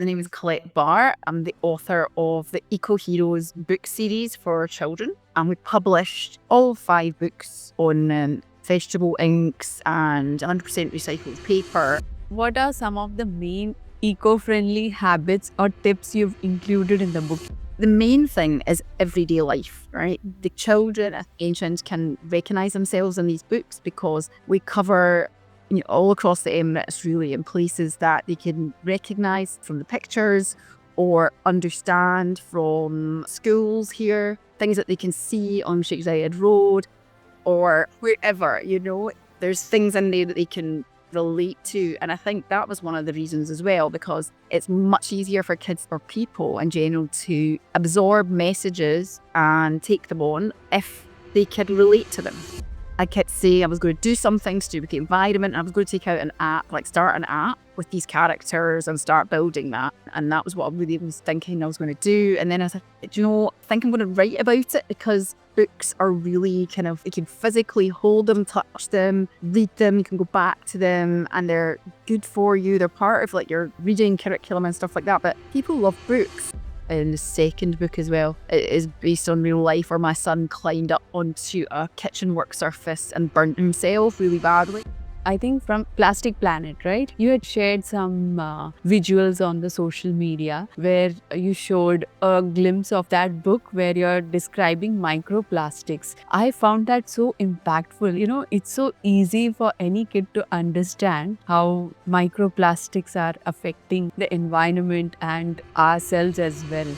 The name is Colette Barr. I'm the author of the Eco Sheroes book series for children. And we published all 5 books on vegetable inks and 100% recycled paper. What are some of the main eco-friendly habits or tips you've included in the book? The main thing is everyday life, right? The children as ancients can recognize themselves in these books because we cover all across the Emirates, really, in places that they can recognise from the pictures or understand from schools here, things that they can see on Sheikh Zayed Road or wherever, there's things in there that they can relate to. And I think that was one of the reasons as well, because it's much easier for kids or people in general to absorb messages and take them on if they can relate to them. I kept saying I was going to do something to do with the environment. I was going to take out an app, start an app with these characters and start building that. And that was what I really was thinking I was going to do. And then I said, I think I'm going to write about it because books are really you can physically hold them, touch them, read them, you can go back to them and they're good for you. They're part of your reading curriculum and stuff like that. But people love books. In the second book as well, it is based on real life where my son climbed up onto a kitchen work surface and burnt himself really badly. I think from Plastic Planet, right? You had shared some visuals on the social media where you showed a glimpse of that book where you're describing microplastics. I found that so impactful. It's so easy for any kid to understand how microplastics are affecting the environment and ourselves as well.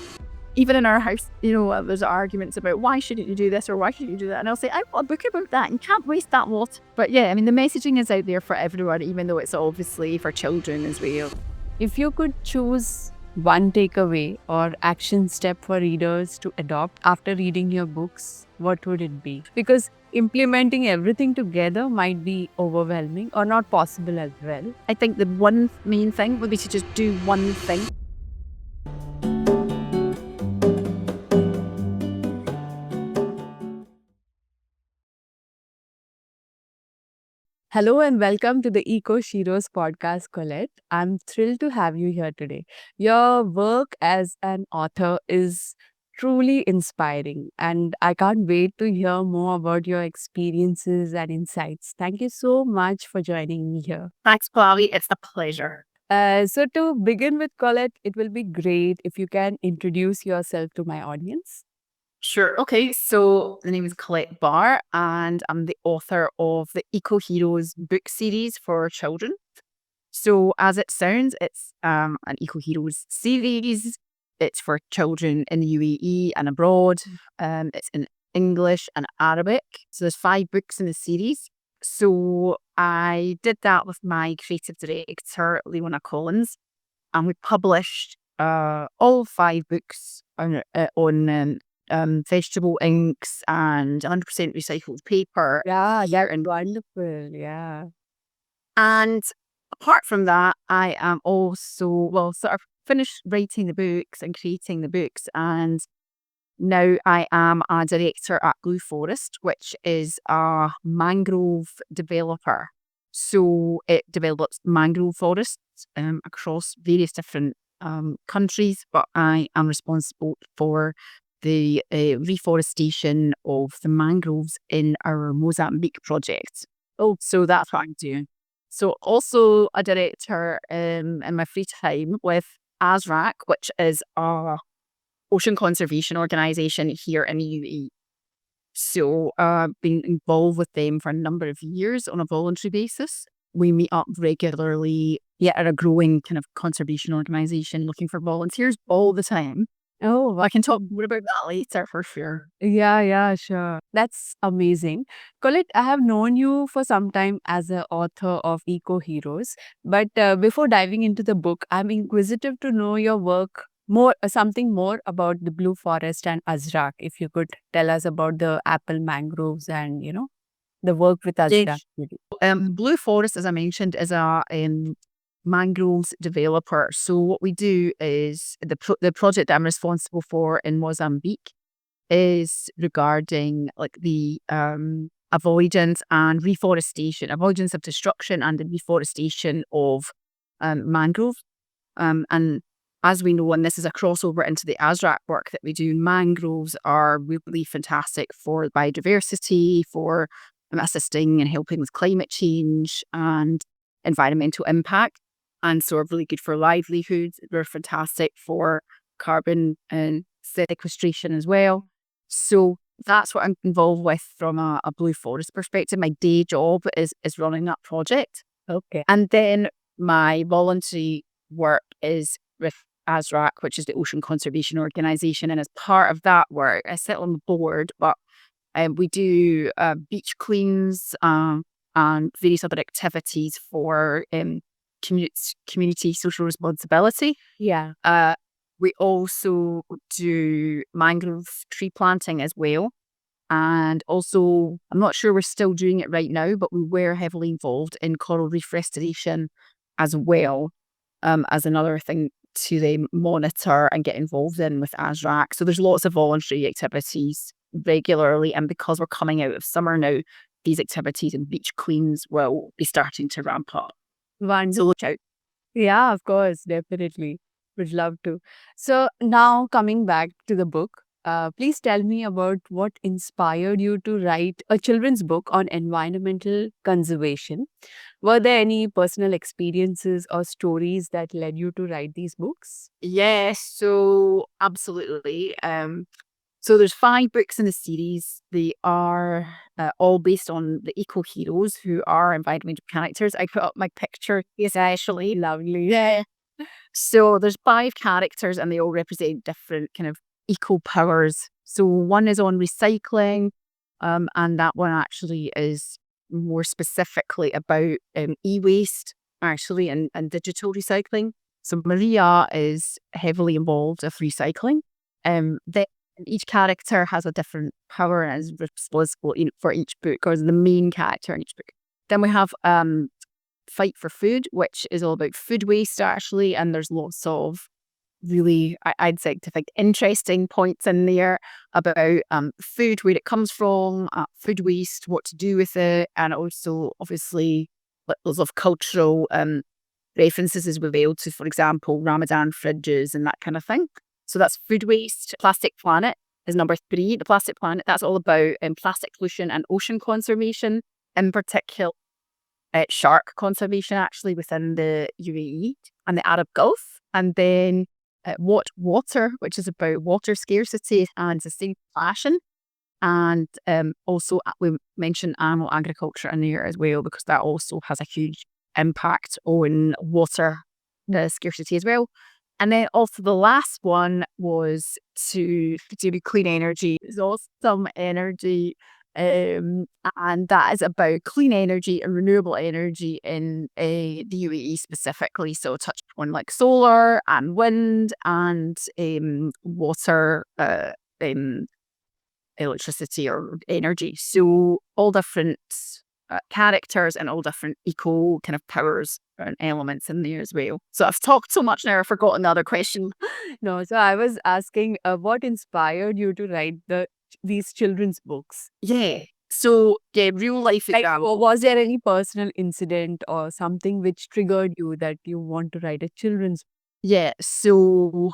Even in our house, there's arguments about why shouldn't you do this or why shouldn't you do that? And I'll say, I want a book about that and can't waste that water. But yeah, the messaging is out there for everyone, even though it's obviously for children as well. If you could choose one takeaway or action step for readers to adopt after reading your books, what would it be? Because implementing everything together might be overwhelming or not possible as well. I think the one main thing would be to just do one thing. Hello and welcome to the Eco Sheroes Podcast, Colette. I'm thrilled to have you here today. Your work as an author is truly inspiring and I can't wait to hear more about your experiences and insights. Thank you so much for joining me here. Thanks, Pallavi. It's a pleasure. So to begin with, Colette, it will be great if you can introduce yourself to my audience. Sure. Okay, so the name is Colette Barr and I'm the author of the Eco Sheroes book series for children. So as it sounds, it's an Eco Sheroes series. It's for children in the UAE and abroad. It's in English and Arabic. So there's 5 books in the series. So I did that with my creative director, Leona Collins, and we published all 5 books on vegetable inks and 100% recycled paper. Yeah, and wonderful. Yeah. And apart from that, I am also, sort of finished writing the books and creating the books. And now I am a director at Blue Forest, which is a mangrove developer. So it develops mangrove forests across various different countries, but I am responsible for the reforestation of the mangroves in our Mozambique project. So that's what I'm doing. So also a director in my free time with AZRAQ, which is a ocean conservation organisation here in the UAE. So I've been involved with them for a number of years on a voluntary basis. We meet up regularly at a growing kind of conservation organisation looking for volunteers all the time. Oh, I can talk more about that later for sure. Yeah, sure. That's amazing. Colette, I have known you for some time as an author of Eco Heroes, but before diving into the book, I'm inquisitive to know your work something more about the Blue Forest and AZRAQ. If you could tell us about the apple mangroves and the work with AZRAQ. Blue Forest, as I mentioned, is a mangroves developer. So what we do is the project that I'm responsible for in Mozambique is regarding the avoidance of destruction and the reforestation of mangroves. And as we know, and this is a crossover into the AZRAQ work that we do, mangroves are really fantastic for biodiversity, for assisting and helping with climate change and environmental impact. And so are really good for livelihoods. They're fantastic for carbon and sequestration as well. So that's what I'm involved with from a Blue Forest perspective. My day job is running that project. Okay. And then my voluntary work is with AZRAQ, which is the Ocean Conservation Organisation. And as part of that work, I sit on the board, but we do beach cleans and various other activities for community social responsibility. Yeah. We also do mangrove tree planting as well. And also, I'm not sure we're still doing it right now, but we were heavily involved in coral reef restoration as well, as another thing to then monitor and get involved in with AZRAQ. So there's lots of voluntary activities regularly. And because we're coming out of summer now, these activities and beach cleans will be starting to ramp up. So look out. Yeah, of course, definitely. Would love to. So now coming back to the book, please tell me about what inspired you to write a children's book on environmental conservation. Were there any personal experiences or stories that led you to write these books? Yes, so absolutely. So there's 5 books in the series. They are all based on the Eco Heroes, who are environmental characters. I put up my picture, especially. Lovely. Yeah. So there's 5 characters and they all represent different kind of eco powers. So one is on recycling, and that one actually is more specifically about e-waste, actually, and digital recycling. So Maria is heavily involved with recycling. Then each character has a different power and is responsible for each book, or is the main character in each book. Then we have Fight for Food, which is all about food waste, actually, and there's lots of really, I'd say, interesting points in there about food, where it comes from, food waste, what to do with it, and also, obviously, lots of cultural references as well to, for example, Ramadan fridges and that kind of thing. So that's food waste. Plastic Planet is number 3. The Plastic Planet, that's all about plastic pollution and ocean conservation, in particular shark conservation, actually, within the UAE and the Arab Gulf. And then What Water, which is about water scarcity and sustainable fashion. And also we mentioned animal agriculture in there as well, because that also has a huge impact on water scarcity as well. And then also the last one was to do with clean energy. It's awesome energy. And that is about clean energy and renewable energy in the UAE specifically. So touch on like solar and wind and water, electricity or energy. So all different characters and all different eco kind of powers and elements in there as well. So I've talked so much now, I've forgotten the other question. No, so I was asking what inspired you to write these children's books? Yeah. So yeah, real life Like, example. was there any personal incident or something which triggered you that you want to write a children's? Yeah. So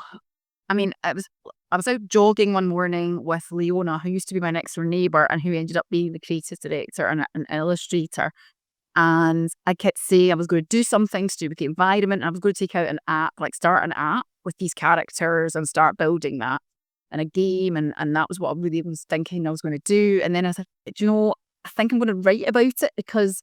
I mean, I was out jogging one morning with Leona, who used to be my next door neighbour and who ended up being the creative director and an illustrator. And I kept saying I was going to do something to do with the environment. And I was going to take out an app, like start an app with these characters and start building that in a game. And that was what I really was thinking I was going to do. And then I said, do you know, I think I'm going to write about it, because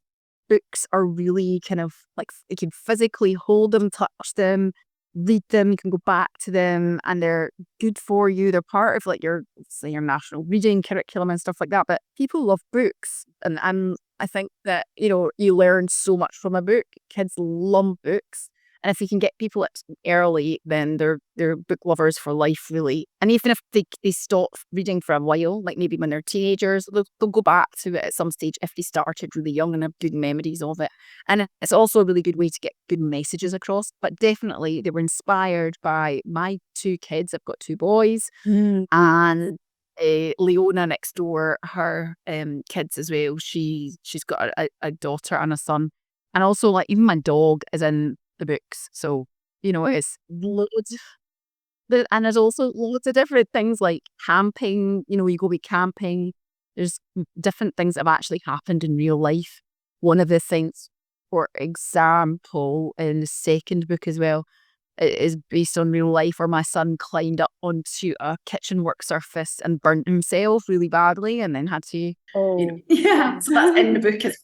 books are really kind of like, you can physically hold them, touch them, read them, you can go back to them, and they're good for you. They're part of like your, say, your national reading curriculum and stuff like that. But people love books, and I think that, you know, you learn so much from a book. Kids love books. And if you can get people at early, then they're book lovers for life, really. And even if they stop reading for a while, like maybe when they're teenagers, they'll go back to it at some stage if they started really young and have good memories of it. And it's also a really good way to get good messages across. But definitely they were inspired by my 2 kids. I've got 2 boys. And Leona next door, her kids as well. She's got a daughter and a son. And also, like, even my dog is in the books. So it's loads. And there's also loads of different things like camping. You go be camping. There's different things that have actually happened in real life. One of the things, for example, in the second book as well, it is based on real life where my son climbed up onto a kitchen work surface and burnt himself really badly and then had to, Yeah, so that's in the book as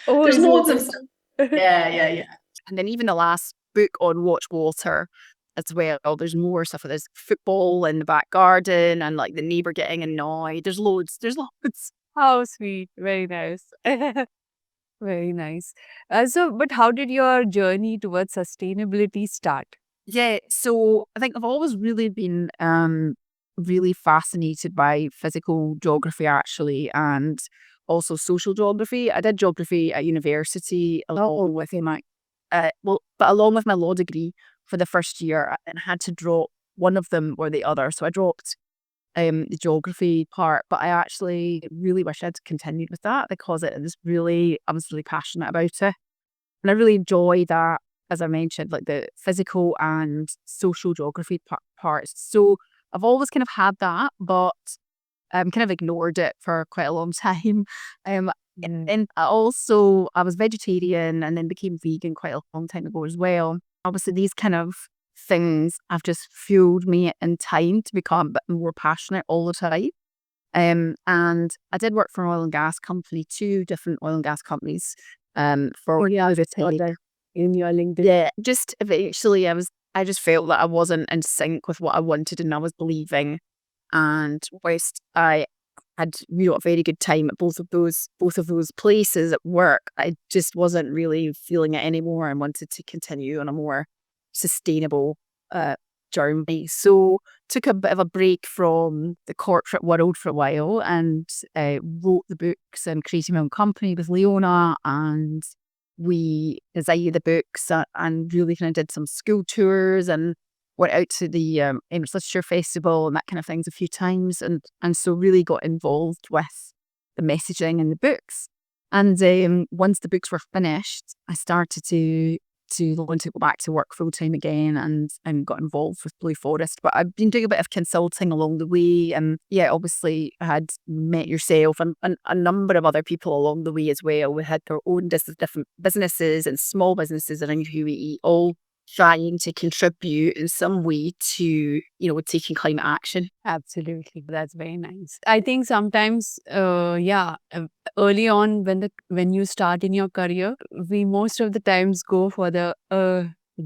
well. There's loads of stuff. Yeah. And then even the last book on Watch Water as well, there's more stuff. There's football in the back garden and like the neighbour getting annoyed. There's loads. How sweet. Very nice. Very nice. But how did your journey towards sustainability start? Yeah, so I think I've always really been really fascinated by physical geography actually, and also social geography. I did geography at university along with along with my law degree for the first year, and had to drop one of them or the other. So I dropped the geography part, but I actually really wish I'd continued with that because I was really passionate about it. And I really enjoy that, as I mentioned, like the physical and social geography parts. So I've always kind of had that, but kind of ignored it for quite a long time. And I was vegetarian and then became vegan quite a long time ago as well. Obviously, these kind of things have just fueled me in time to become a bit more passionate all the time. And I did work for an oil and gas company, 2 different oil and gas companies. For In your LinkedIn. yeah, just eventually I just felt that I wasn't in sync with what I wanted and I was believing. And whilst I had a very good time at both of those places at work, I just wasn't really feeling it anymore and wanted to continue on a more sustainable journey. So took a bit of a break from the corporate world for a while and wrote the books and created my own company with Leona, and we designed the books and really kind of did some school tours and went out to the Emirates Literature Festival and that kind of things a few times, and so really got involved with the messaging in the books. And once the books were finished, I started to want to go back to work full time again and got involved with Blue Forest. But I've been doing a bit of consulting along the way, and yeah, obviously I had met yourself and a number of other people along the way as well. We had their own different businesses and small businesses around UAE, all trying to contribute in some way to taking climate action. Absolutely. That's very nice. I think sometimes, early on when you start in your career, we most of the times go for the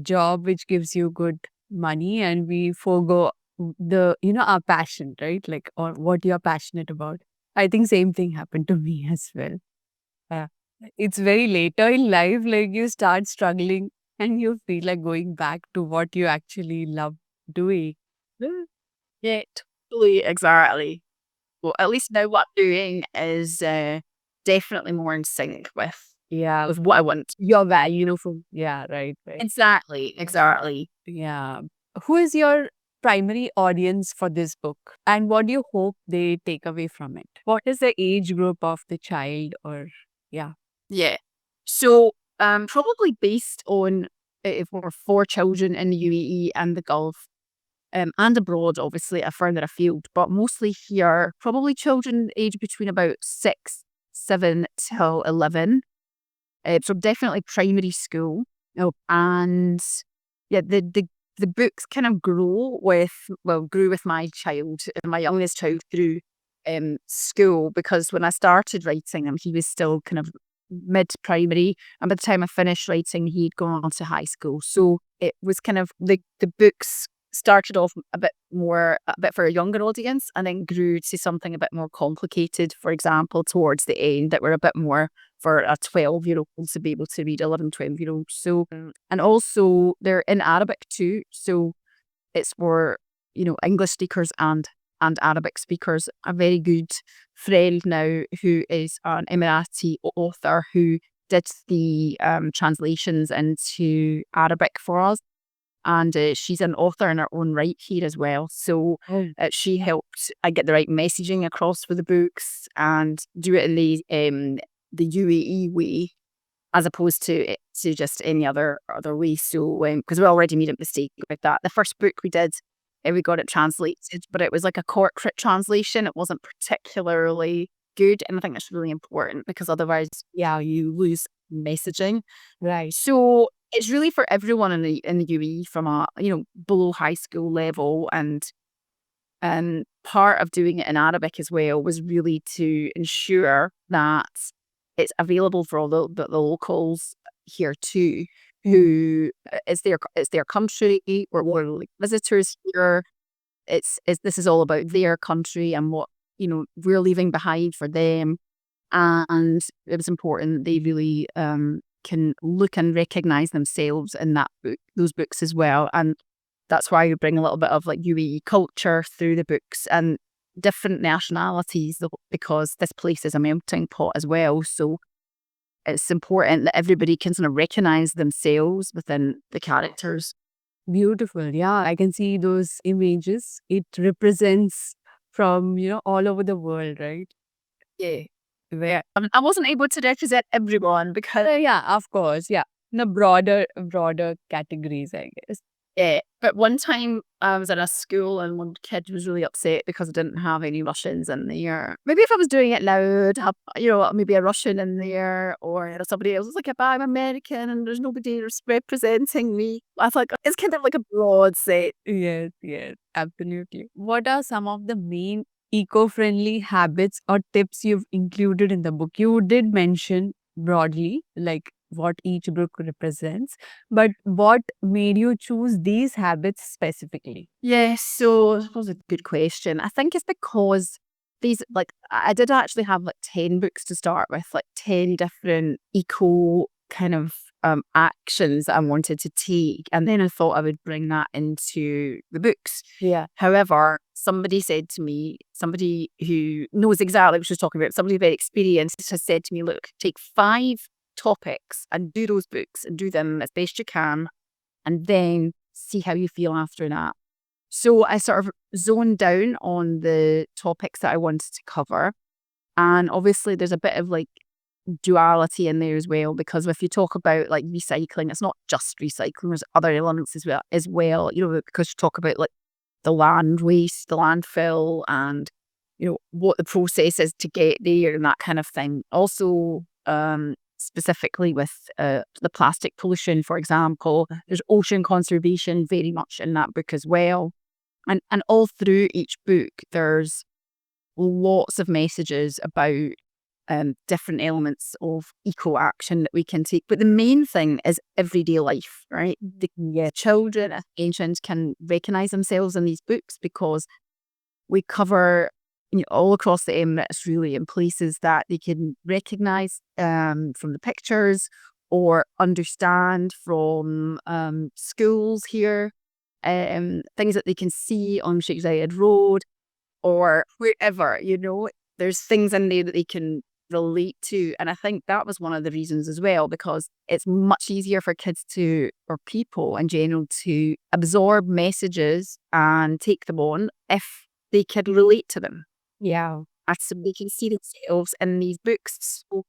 job which gives you good money, and we forego our passion, right? Like, or what you're passionate about. I think same thing happened to me as well. Yeah. It's very later in life, like you start struggling and you feel like going back to what you actually love doing. Yeah, totally, exactly. Well, at least now what I'm doing is definitely more in sync with what I want. Your value, from right. Exactly. Yeah. Who is your primary audience for this book, and what do you hope they take away from it? What is the age group of the child, or Yeah. So probably based on for 4 children in the UAE and the Gulf, and abroad, obviously, further afield, but mostly here, probably children aged between about 6, 7 till 11. So definitely primary school. Oh, and yeah, the books kind of grew with my child, my youngest child through school, because when I started writing him, he was still kind of mid-primary, and by the time I finished writing, he'd gone on to high school. So it was kind of the books started off a bit for a younger audience, and then grew to something a bit more complicated, for example, towards the end, that were a bit more for a 12-year-old to be able to read, 11, 12-year-olds. So, and also they're in Arabic too, so it's for English speakers and Arabic speakers. A very good friend now who is an Emirati author who did the translations into Arabic for us. And she's an author in her own right here as well. So she helped I get the right messaging across for the books and do it in the UAE way. as opposed to just any other way. So because we already made a mistake with that. The first book we did, we got it translated, but it was like a corporate translation. It wasn't particularly good, and I think that's really important because otherwise, you lose messaging. Right. So it's really for everyone in the UAE from a below high school level, and part of doing it in Arabic as well was really to ensure that it's available for all the locals here too, who it's their country, or we're like visitors here. This is all about their country and what we're leaving behind for them, and it was important they really can look and recognize themselves in those books as well. And that's why we bring a little bit of like UAE culture through the books and different nationalities, because this place is a melting pot as well. So it's important that everybody can sort of recognize themselves within the characters. Beautiful. Yeah, I can see those images. It represents from, all over the world, right? Yeah. I wasn't able to represent everyone because Yeah, of course. Yeah. In a broader categories, I guess. yeah. But one time I was at a school and one kid was really upset because I didn't have any Russians in there. Maybe if I was doing it now, I'd have, maybe a Russian in there, or somebody else was like, I'm American and there's nobody representing me. I thought it's kind of like a broad set. Yes, absolutely. What are some of the main eco-friendly habits or tips you've included in the book? You did mention broadly, like what each book represents, but what made you choose these habits specifically? Yes, so that was a good question. I think it's because these, like, I did actually have like 10 books to start with, like 10 different eco kind of actions I wanted to take. And then I thought I would bring that into the books. Yeah. However, somebody said to me, somebody who knows exactly what she's talking about, somebody very experienced, has said to me, look, take 5 topics and do those books and do them as best you can, and then see how you feel after that. So I sort of zoned down on the topics that I wanted to cover. And obviously there's a bit of like duality in there as well, because if you talk about like recycling, it's not just recycling, there's other elements as well, because you talk about like the land waste, the landfill, and what the process is to get there and that kind of thing. Also, specifically with the plastic pollution, for example, there's ocean conservation very much in that book as well. And all through each book, there's lots of messages about different elements of eco action that we can take. But the main thing is everyday life, right? The children and ancients can recognize themselves in these books because we cover all across the Emirates, really, in places that they can recognize from the pictures or understand from schools here, things that they can see on Sheikh Zayed Road or wherever, there's things in there that they can relate to. And I think that was one of the reasons as well, because it's much easier for kids or people in general to absorb messages and take them on if they can relate to them. Yeah. So they can see themselves in these books. So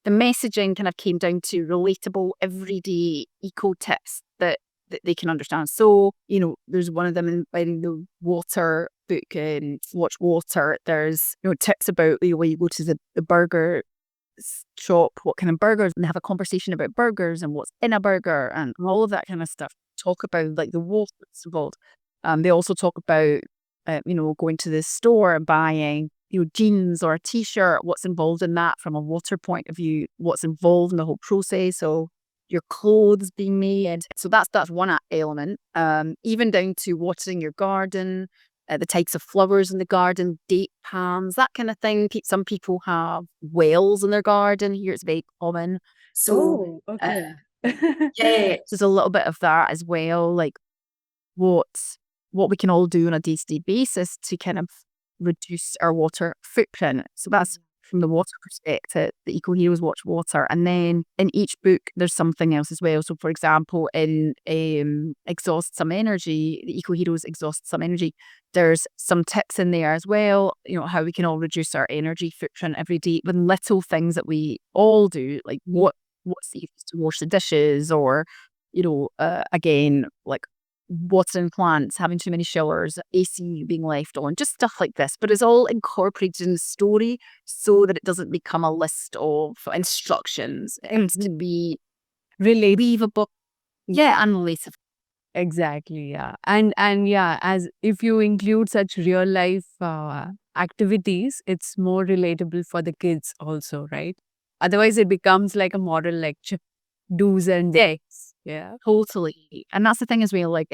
the messaging kind of came down to relatable, everyday eco tips that they can understand. So, there's one of them in the water book, and Watch Water. There's, tips about when you go to the burger shop, what kind of burgers, and they have a conversation about burgers and what's in a burger and all of that kind of stuff. Talk about like the water that's involved. They also talk about going to the store and buying, jeans or a t-shirt, what's involved in that from a water point of view, what's involved in the whole process, so your clothes being made. So that's one element. Even down to watering your garden, the types of flowers in the garden, date palms, that kind of thing. Some people have wells in their garden. Here it's very common. So okay. yeah, there's a little bit of that as well, like what we can all do on a day-to-day basis to kind of reduce our water footprint. So that's from the water perspective, the Eco Heroes Watch Water. And then in each book, there's something else as well. So for example, in Exhaust Some Energy, the Eco Heroes Exhaust Some Energy, there's some tips in there as well, how we can all reduce our energy footprint every day with little things that we all do, like what what's the use to wash the dishes, or, again, like watering plants, having too many showers, AC being left on, just stuff like this. But it's all incorporated in the story so that it doesn't become a list of instructions. It needs to be believable. Yeah, and relatable. Exactly, yeah. And yeah, as if you include such real life activities, it's more relatable for the kids also, right? Otherwise, it becomes like a moral lecture, do's and don'ts. Yeah. Totally. And that's the thing as well, like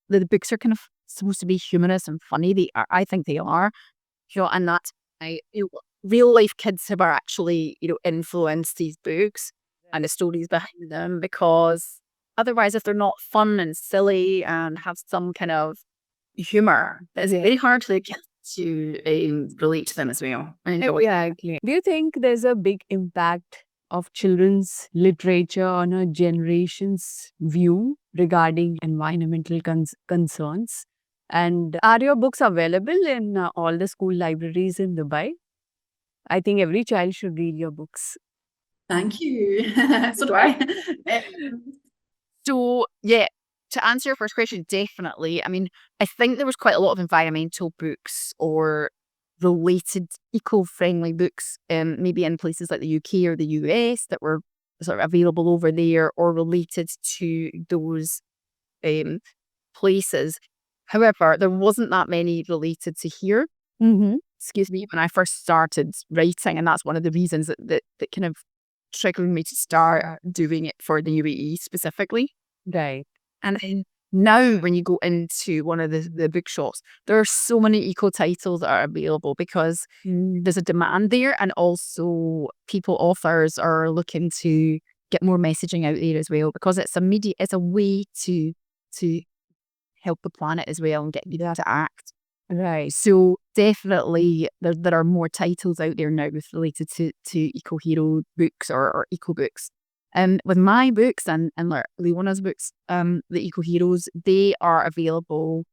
the books are kind of supposed to be humorous and funny. I think they are. And that's real life kids have actually, influenced these books and the stories behind them, because otherwise, if they're not fun and silly and have some kind of humor, it's very hard for the kids to relate to them as well. Exactly. Do you think there's a big impact of children's literature on a generation's view regarding environmental concerns? And are your books available in all the school libraries in Dubai? I think every child should read your books. Thank you. So do I. So, yeah, to answer your first question, definitely. I mean, I think there was quite a lot of environmental books or related eco-friendly books, maybe in places like the UK or the US, that were sort of available over there or related to those places. However, there wasn't that many related to here. Excuse me, when I first started writing, and that's one of the reasons that kind of triggered me to start doing it for the UAE specifically. Right. And then now when you go into one of the bookshops, there are so many eco titles that are available because there's a demand there, and also authors are looking to get more messaging out there as well, because it's a way to help the planet as well and get people to act. Right. So definitely there are more titles out there now related to eco hero books or eco books. With my books and Leona's books, the Eco Heroes, they are available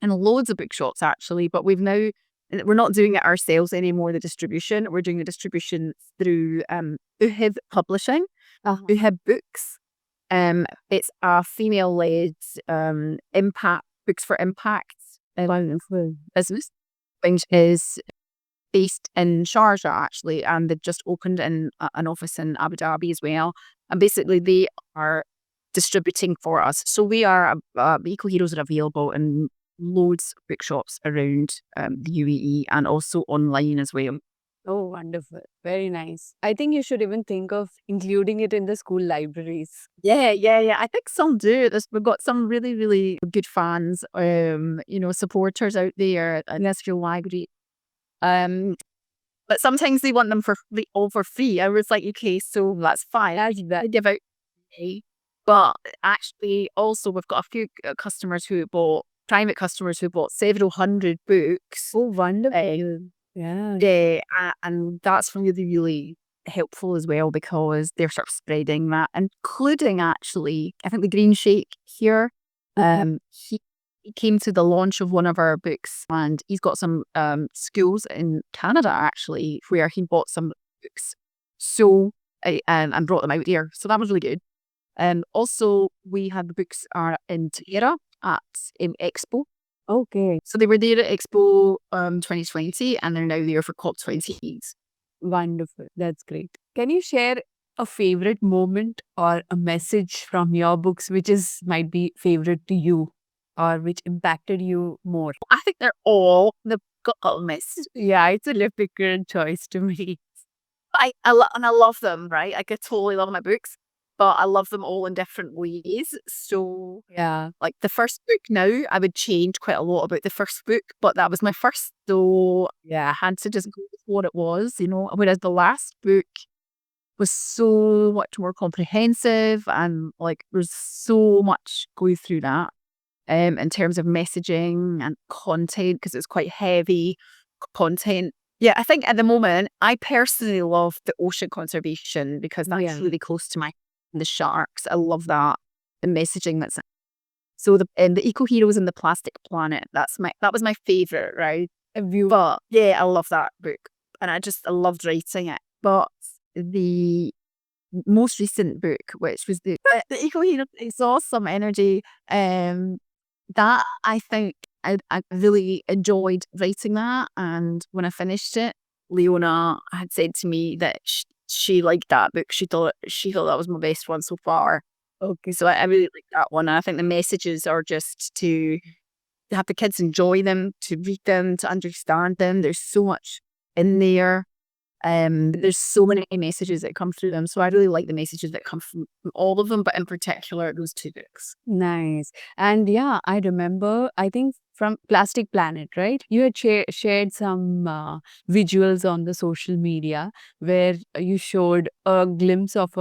in loads of bookshops actually, but we're not doing it ourselves anymore, the distribution. We're doing the distribution through UHIB Publishing, UHIB Books. It's a female-led impact books for impact business, which is based in Sharjah actually, and they've just opened an office in Abu Dhabi as well. And basically, they are distributing for us. So we are Eco Heroes are available in loads of bookshops around the UAE and also online as well. Oh, wonderful. Very nice. I think you should even think of including it in the school libraries. Yeah. I think some do. We've got some really, really good fans, supporters out there in this school library. But sometimes they want them for free. I was like, okay, so that's fine. I give out free. But actually, also we've got a few private customers who bought several hundred books. Oh, wonderful. Yeah. And that's really, really helpful as well, because they're sort of spreading that, including actually, I think the Green Sheikh here, he came to the launch of one of our books, and he's got some schools in Canada actually where he bought some books, so and brought them out here. So that was really good. Also, we had the books are in Tierra at Expo. Okay. So they were there at Expo 2020, and they're now there for COP28. Wonderful. That's great. Can you share a favorite moment or a message from your books which might be favorite to you or which impacted you more? I think they've got a message. Yeah, it's a difficult choice to me. I love them, right? I could totally love my books, but I love them all in different ways. So Yeah. like the first book now, I would change quite a lot about the first book, but that was my first, so yeah, I had to just go with what it was, whereas the last book was so much more comprehensive, and like there's so much going through that in terms of messaging and content, because it's quite heavy content. Yeah, I think at the moment, I personally love the ocean conservation, because that's really close to the sharks. I love that. The messaging that's so the Eco Heroes and the Plastic Planet. That was my favorite, right? But yeah, I love that book, and I loved writing it. But the most recent book, which was the Eco Heroes Exhaust Some Energy. That I think I really enjoyed writing that, and when I finished it, Leona had said to me that she liked that book. She thought that was my best one so far. Okay. So I really like that one. I think the messages are just to have the kids enjoy them, to read them, to understand them. There's so much in there. There's so many messages that come through them. So I really like the messages that come from all of them, but in particular, those two books. Nice. And yeah, I remember, I think from Plastic Planet, right? You had shared some visuals on the social media where you showed a glimpse of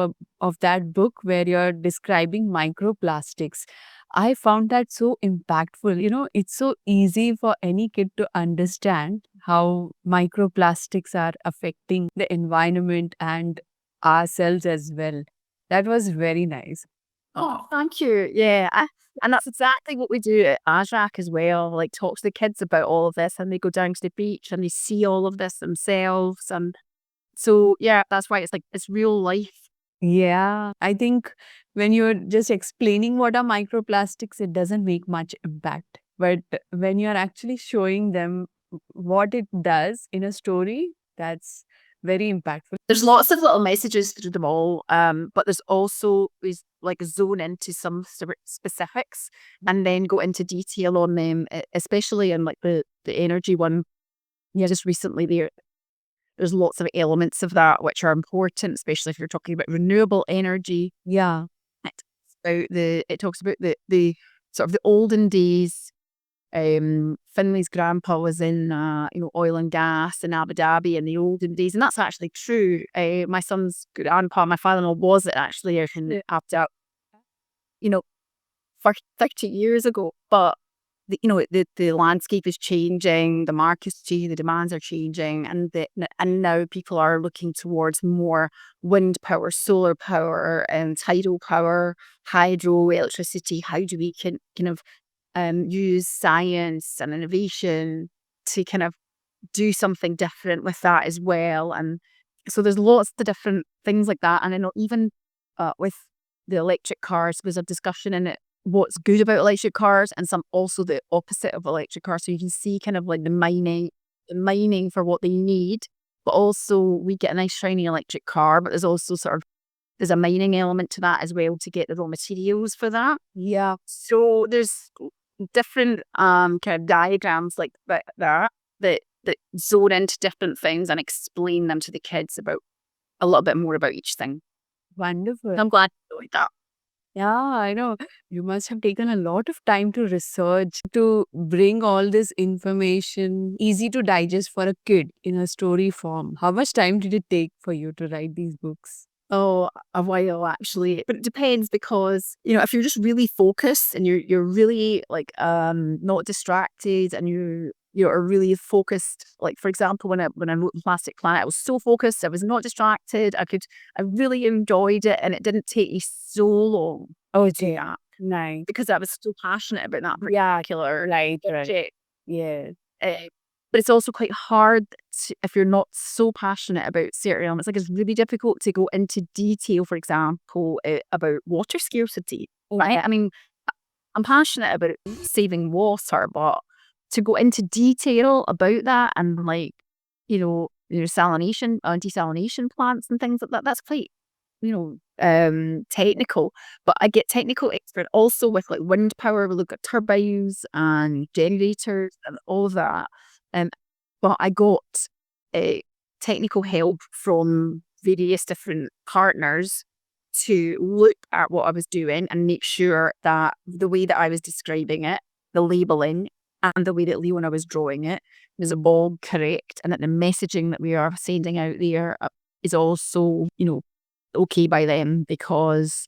that book where you're describing microplastics. I found that so impactful. It's so easy for any kid to understand how microplastics are affecting the environment and ourselves as well. That was very nice. Oh, thank you. Yeah. And that's exactly what we do at AZRAQ as well. Like, talk to the kids about all of this, and they go down to the beach and they see all of this themselves. And so, yeah, that's why it's like, it's real life. Yeah, I think when you're just explaining what are microplastics, it doesn't make much impact. But when you're actually showing them what it does in a story, that's very impactful. There's lots of little messages through them all, but there's also is like zone into some specifics and then go into detail on them, especially in like the energy one. Yeah, just recently there's lots of elements of that which are important, especially if you're talking about renewable energy. Yeah. It talks about the sort of the olden days. Finley's grandpa was in oil and gas in Abu Dhabi in the olden days, and that's actually true. My son's grandpa, my father-in-law, was actually out in Abu Dhabi, for 30 years ago. But the landscape is changing, the market's changing, the demands are changing, and now people are looking towards more wind power, solar power, and tidal power, hydro electricity. How do we kind of use science and innovation to kind of do something different with that as well? And so there's lots of different things like that. And I know even with the electric cars, there's a discussion in it what's good about electric cars and some also the opposite of electric cars. So you can see kind of like the mining for what they need, but also we get a nice shiny electric car, but there's also there's a mining element to that as well to get the raw materials for that. Yeah. So there's different kind of diagrams like that zone into different things and explain them to the kids about a little bit more about each thing. Wonderful. I'm glad you enjoyed that. Yeah, I know. You must have taken a lot of time to research, to bring all this information easy to digest for a kid in a story form. How much time did it take for you to write these books? Oh, a while actually, but it depends because if you're just really focused and you're really like not distracted and you're really focused. Like, for example, when I wrote Plastic Planet, I was so focused, I was not distracted. I really enjoyed it, and it didn't take me so long. Oh, to do that nice. because I was so passionate about that Yeah, particular right. subject. Yeah. But it's also quite hard if you're not so passionate about certain elements. Like, it's really difficult to go into detail, for example, about water scarcity. Right? I mean, I'm passionate about saving water, but to go into detail about that and like, desalination plants and things like that, that's quite, technical. But I get technical expert also with like wind power. We look at turbines and generators and all of that. But I got technical help from various different partners to look at what I was doing and make sure that the way that I was describing it, the labeling, and the way that Leona was drawing it was all correct, and that the messaging that we are sending out there is also, okay by them, because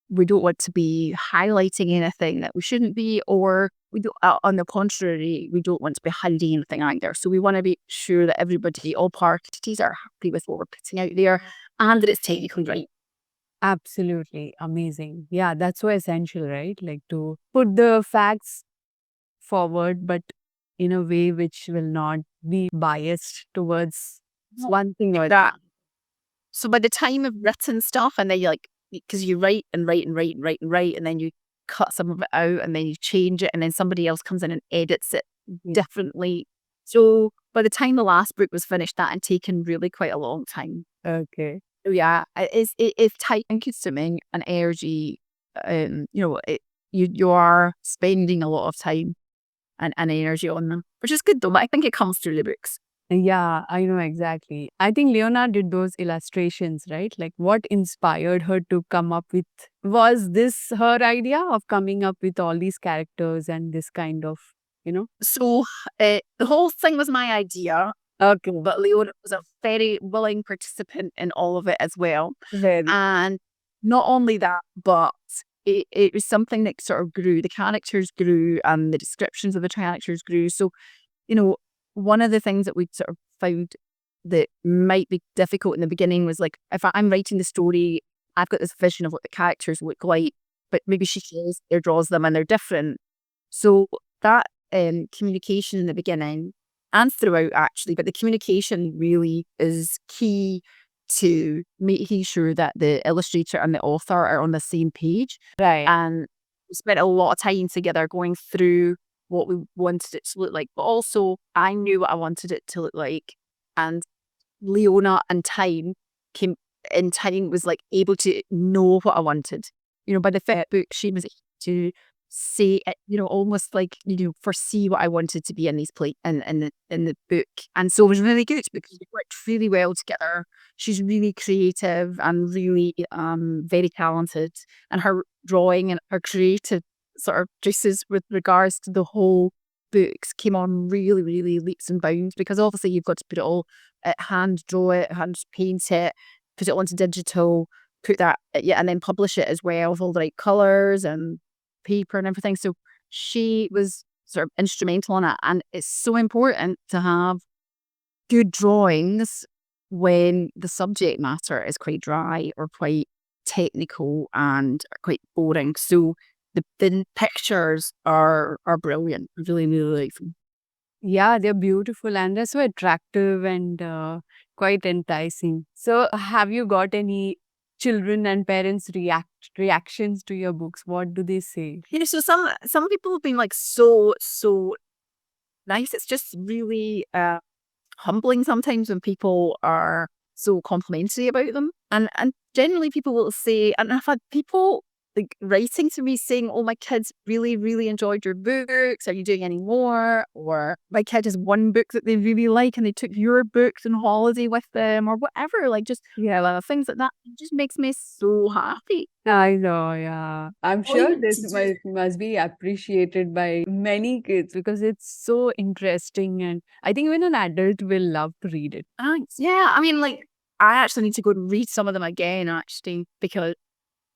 we don't want to be highlighting anything that we shouldn't be, or we don't, on the contrary, we don't want to be hiding anything either. So we want to be sure that everybody, all parties, are happy with what we're putting out there and that it's technically right. Absolutely amazing. Yeah, that's so essential, right? Like to put the facts forward, but in a way which will not be biased towards one thing or that. So by the time I've written stuff, and then you like, because you write and write and write and write and write, and then you cut some of it out, and then you change it, and then somebody else comes in and edits it differently. So by the time the last book was finished, that had taken really quite a long time. Okay. So yeah, it's time consuming and energy. You are spending a lot of time and energy on them, which is good though. But I think it comes through the books. Yeah, I know exactly. I think Leona did those illustrations, right? Like what inspired her to come up with, was this her idea of coming up with all these characters and this kind of, So the whole thing was my idea. Okay. But Leona was a very willing participant in all of it as well. Very. And not only that, but it was something that sort of grew. The characters grew and the descriptions of the characters grew. So, one of the things that we sort of found that might be difficult in the beginning was like, if I'm writing the story, I've got this vision of what the characters look like, but maybe she draws them and they're different. So that communication in the beginning and throughout actually, but the communication really is key to making sure that the illustrator and the author are on the same page. Right. And we spent a lot of time together going through what we wanted it to look like, but also I knew what I wanted it to look like. And Leona and time was like able to know what I wanted. By the fifth book, she was able to say it, almost like, foresee what I wanted to be in these in the book. And so it was really good because we worked really well together. She's really creative and really very talented, and her drawing and her creative sort of juices with regards to the whole books came on really, really leaps and bounds, because obviously you've got to put it all hand draw it, hand paint it, put it onto digital, put that and then publish it as well with all the right colours and paper and everything. So she was sort of instrumental in it, and it's so important to have good drawings when the subject matter is quite dry or quite technical and quite boring. So the pictures are brilliant. I really, really like them. Yeah, they're beautiful and they're so attractive and quite enticing. So have you got any children and parents reactions to your books? What do they say? So some people have been like so nice. It's just really humbling sometimes when people are so complimentary about them, and generally people will say, and I've had people like writing to me saying, "Oh, my kids really, really enjoyed your books. Are you doing any more?" Or my kid has one book that they really like and they took your books on holiday with them, or whatever. Like just things like that. It just makes me so happy. I know, yeah. I'm All you sure need this to do- must be appreciated by many kids because it's so interesting, and I think even an adult will love to read it. Thanks. Yeah, I mean, like I actually need to go and read some of them again, actually, because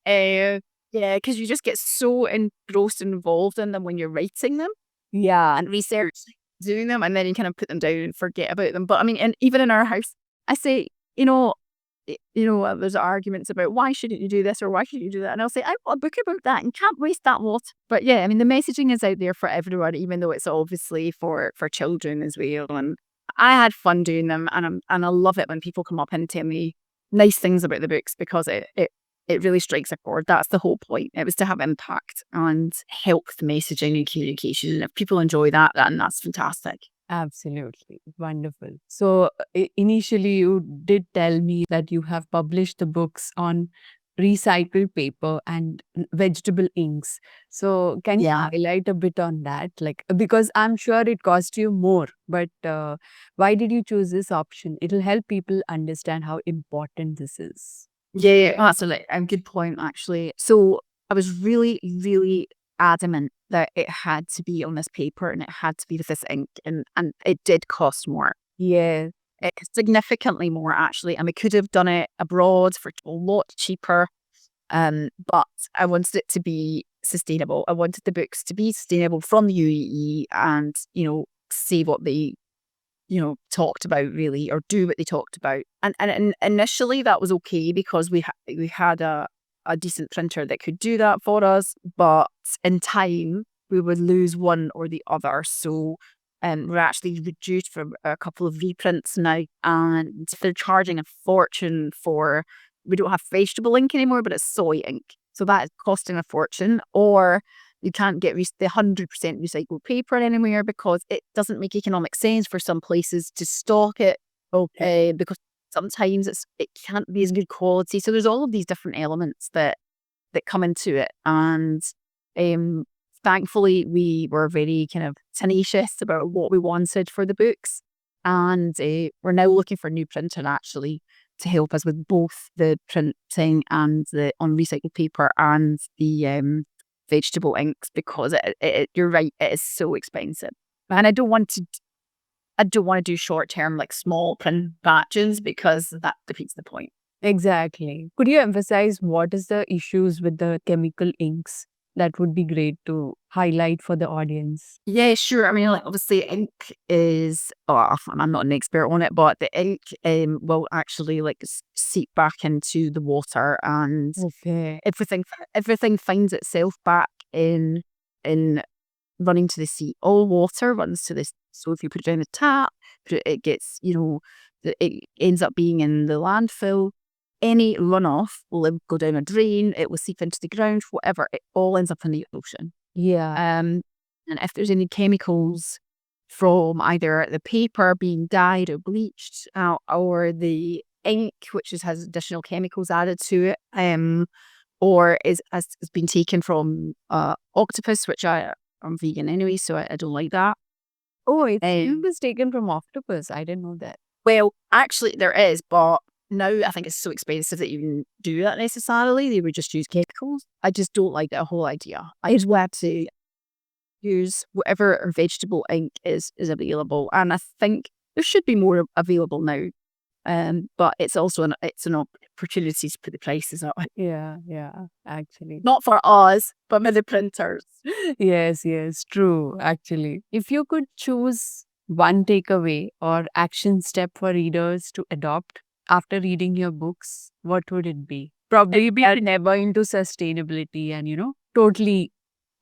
because you just get so engrossed and involved in them when you're writing them Yeah. and research, doing them, and then you kind of put them down and forget about them. But I mean, and even in our house, I say, there's arguments about why shouldn't you do this or why should you do that, and I'll say I want a book about that and can't waste that lot. But yeah, I mean, the messaging is out there for everyone, even though it's obviously for children as well. And I had fun doing them, and I love it when people come up and tell me nice things about the books, because it really strikes a chord. That's the whole point. It was to have impact and help the messaging and communication. And if people enjoy that, then that's fantastic. Absolutely. Wonderful. So initially you did tell me that you have published the books on recycled paper and vegetable inks. So can you Yeah. highlight a bit on that? Like, because I'm sure it cost you more, but why did you choose this option? It'll help people understand how important this is. Yeah, that's a good point, actually. So I was really, really adamant that it had to be on this paper and it had to be with this ink, and it did cost more. Yeah. Significantly more, actually, and we could have done it abroad for a lot cheaper. But I wanted it to be sustainable. I wanted the books to be sustainable from the UAE and, say what they talked about, really, or do what they talked about. And initially that was okay because we had a decent printer that could do that for us, but in time we would lose one or the other. So we're actually reduced from a couple of reprints now, and they're charging a fortune for. We don't have vegetable ink anymore, but it's soy ink, so that is costing a fortune. Or you can't get the 100% recycled paper anywhere because it doesn't make economic sense for some places to stock it. Okay. Because sometimes it can't be as good quality. So there's all of these different elements that come into it, and thankfully we were very kind of tenacious about what we wanted for the books, and we're now looking for a new printer actually to help us with both the printing and the on recycled paper and the vegetable inks, because you're right, it is so expensive, and I don't want to do short term like small print batches because that defeats the point. Exactly. Could you emphasize what is the issues with the chemical inks? That would be great to highlight for the audience. Yeah, sure. I mean, like obviously, ink is. Oh, I'm not an expert on it, but the ink will actually like seep back into the water, and Okay. everything finds itself back in running to the sea. All water runs to this. So if you put it down the tap, it gets it ends up being in the landfill. Any runoff will go down a drain, it will seep into the ground, whatever, it all ends up in the ocean. Yeah. And if there's any chemicals from either the paper being dyed or bleached, or the ink, which has additional chemicals added to it, or has been taken from octopus, which I'm vegan anyway, so I don't like that. Oh, it was taken from octopus. I didn't know that. Well, actually, there is, but now I think it's so expensive that you wouldn't do that necessarily. They would just use chemicals. I just don't like that whole idea. I just want to use whatever vegetable ink is available, and I think there should be more available now. But it's also an opportunity to put the prices up. Yeah, actually. Not for us, but for the printers. Yes, true, actually. If you could choose one takeaway or action step for readers to adopt after reading your books, what would it be? Probably be never into sustainability and, totally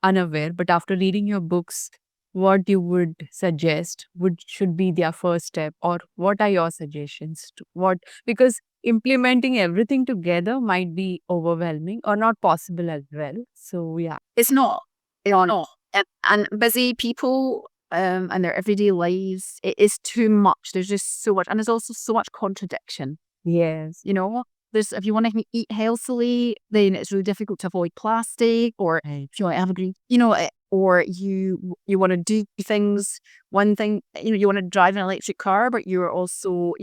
unaware, but after reading your books, what you would suggest should be their first step, or what are your suggestions to because implementing everything together might be overwhelming or not possible as well. So yeah. It's not. And busy people and their everyday lives, it is too much. There's just so much, and there's also so much contradiction. Yes. If you want to eat healthily, then it's really difficult to avoid plastic, or if you want to have a green, or you want to do things. One thing, you want to drive an electric car, but you're also,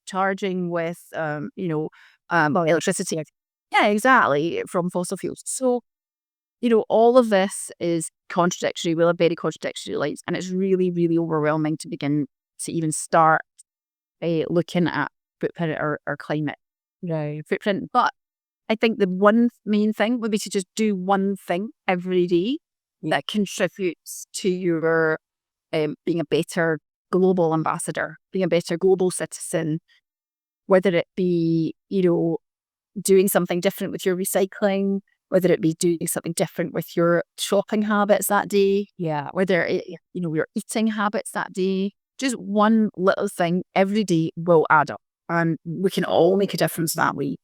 charging with, electricity. Yeah, exactly, from fossil fuels. So, all of this is contradictory, will have very contradictory lights, and it's really, really overwhelming to begin to even start looking at footprint or climate footprint. But I think the one main thing would be to just do one thing every day that contributes to your being a better global ambassador, being a better global citizen, whether it be, doing something different with your recycling, whether it be doing something different with your shopping habits that day, whether your eating habits that day. Just one little thing every day will add up, and we can all make a difference that way.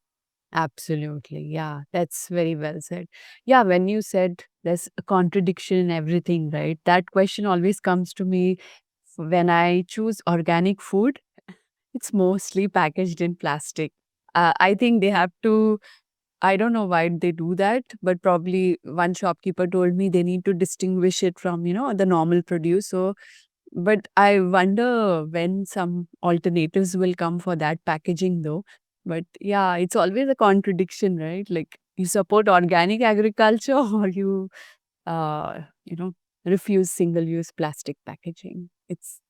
Absolutely. Yeah, that's very well said. Yeah, when you said there's a contradiction in everything, right? That question always comes to me when I choose organic food. It's mostly packaged in plastic. I think they have to, I don't know why they do that, but probably one shopkeeper told me they need to distinguish it from, the normal produce. So, but I wonder when some alternatives will come for that packaging though. But yeah, it's always a contradiction, right? Like you support organic agriculture or you, uh, you know, refuse single-use plastic packaging.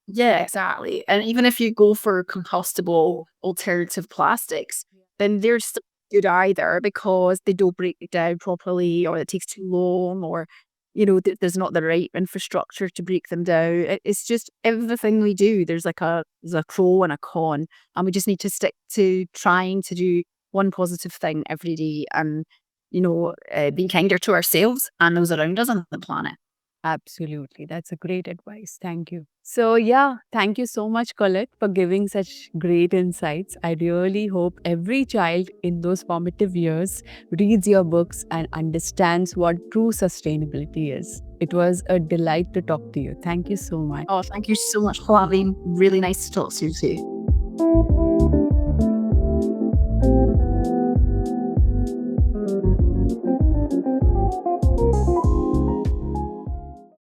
Yeah, exactly. And even if you go for compostable alternative plastics, then they're still good either, because they don't break down properly, or it takes too long, or there's not the right infrastructure to break them down. It's just everything we do. There's a pro and a con, and we just need to stick to trying to do one positive thing every day, and being kinder to ourselves and those around us on the planet. Absolutely. That's a great advice. Thank you. So, yeah, thank you so much, Colette, for giving such great insights. I really hope every child in those formative years reads your books and understands what true sustainability is. It was a delight to talk to you. Thank you so much. Oh, thank you so much, Pallavi. Really nice to talk to you too.